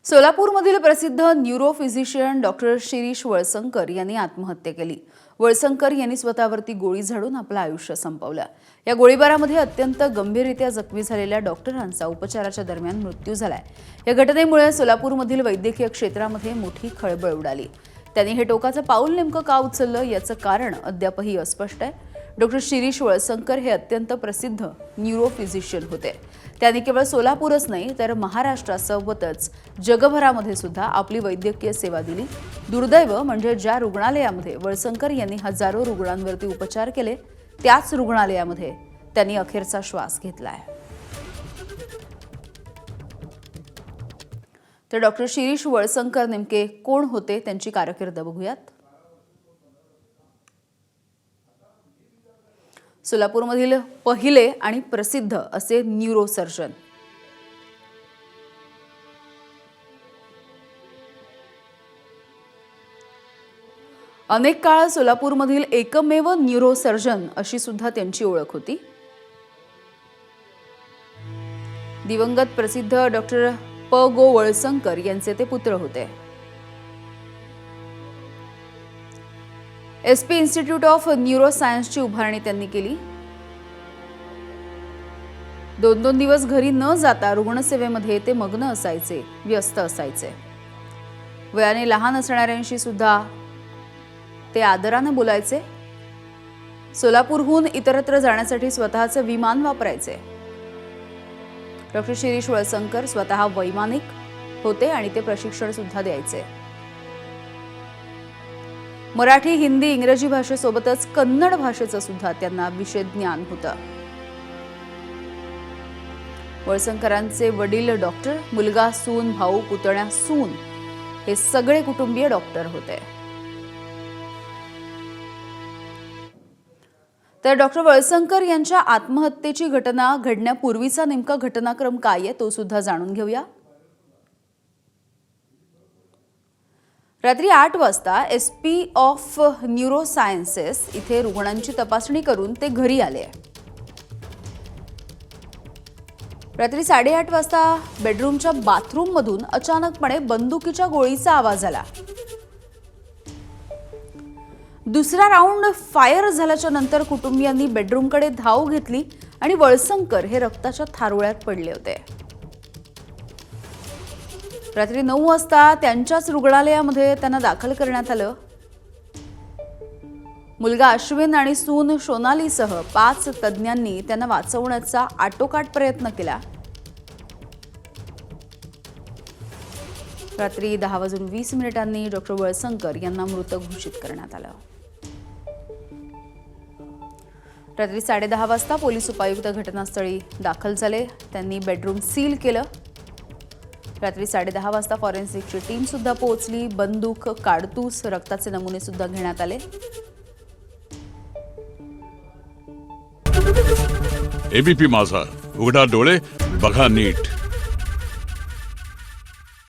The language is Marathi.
सोलापूरमधील प्रसिद्ध न्यूरोफिजिशियन डॉक्टर शिरीष वळसंकर यांनी आत्महत्या केली। वळसंकर यांनी स्वतःवरती गोळी झाडून आपलं आयुष्य संपवलं। या गोळीबारामध्ये अत्यंत गंभीररित्या जखमी झालेल्या डॉक्टरांचा उपचाराच्या दरम्यान मृत्यू झालाय। या घटनेमुळे सोलापूरमधील वैद्यकीय क्षेत्रामध्ये मोठी खळबळ उडाली। त्यांनी हे टोकाचं पाऊल नेमकं का उचललं याचं कारण अद्यापही अस्पष्ट आहे। डॉक्टर शिरीष वळसंकर हे अत्यंत प्रसिद्ध न्यूरोफिजिशियन होते। त्यांनी केवळ सोलापूरच नाही तर महाराष्ट्रासोबतच जगभरामध्ये सुद्धा आपली वैद्यकीय सेवा दिली। दुर्दैव म्हणजे ज्या रुग्णालयामध्ये वळसंकर यांनी हजारो रुग्णांवरती उपचार केले त्याच रुग्णालयामध्ये त्यांनी अखेरचा श्वास घेतलाय। तर डॉक्टर शिरीष वळसंकर नेमके कोण होते त्यांची कारकीर्द बघूयात। सोलापूरमधील पहिले आणि प्रसिद्ध असे न्यूरोसर्जन। अनेक काळ सोलापूरमधील एकमेव न्यूरोसर्जन अशी सुद्धा त्यांची ओळख होती। दिवंगत प्रसिद्ध डॉक्टर प गो वळसंकर यांचे ते पुत्र होते। एसपी इन्स्टिट्यूट ऑफ न्यूरोसायन्सची उभारणी त्यांनी केली। दोन दिवस घरी न जाता रुग्णसेवेमध्ये ते मग्न असायचे, व्यस्त असायचे। वयाने लहान असणाऱ्यांशी सुद्धा ते आदराने बोलायचे। सोलापूरहून इतरत्र जाण्यासाठी स्वतःचे विमान वापरायचे। डॉक्टर शिरीष वळसंकर स्वतः वैमानिक होते आणि ते प्रशिक्षण सुद्धा द्यायचे। मराठी, हिंदी, इंग्रजी भाषेसोबतच कन्नड भाषेचं सुद्धा त्यांना विशेष ज्ञान होतं। वळसंकरांचे वडील डॉक्टर, मुलगा, सून, भाऊ, पुतण्या, सून हे सगळे कुटुंबीय डॉक्टर होते। तर डॉक्टर वळसंकर यांच्या आत्महत्येची घटना घडण्यापूर्वीचा नेमका घटनाक्रम काय आहे तो सुद्धा जाणून घेऊया। रात्री 8 वाजता एसपी ऑफ न्यूरोसायन्सेस इथे रुग्णांची तपासणी करून ते घरी आले। रात्री 8:30 वाजता बेडरूमच्या बाथरूममधून अचानकपणे बंदुकीच्या गोळीचा आवाज आला। दुसरा राऊंड फायर झाल्याच्या नंतर कुटुंबियांनी बेडरूमकडे धाव घेतली आणि वळसंकर हे रक्ताच्या थारोळ्यात पडले होते। रात्री 9 वाजता त्यांच्याच रुग्णालयामध्ये त्यांना दाखल करण्यात आलं। मुलगा अश्विन आणि सून सोनालीसह 5 तज्ञांनी त्यांना वाचवण्याचा आटोकाट प्रयत्न केला। रात्री 10:20 डॉक्टर वळसंकर यांना मृत घोषित करण्यात आलं। रात्री 10:30 वाजता पोलीस उपायुक्त घटनास्थळी दाखल झाले। त्यांनी बेडरूम सील केलं। रात्री 10:30 वाजता फॉरेन्सिकची टीम सुद्धा पोहोचली। बंदूक, काडतूस, रक्ताचे नमुने सुद्धा घेण्यात आले। एबीपी माझा, उघडा डोळे बघा नीट।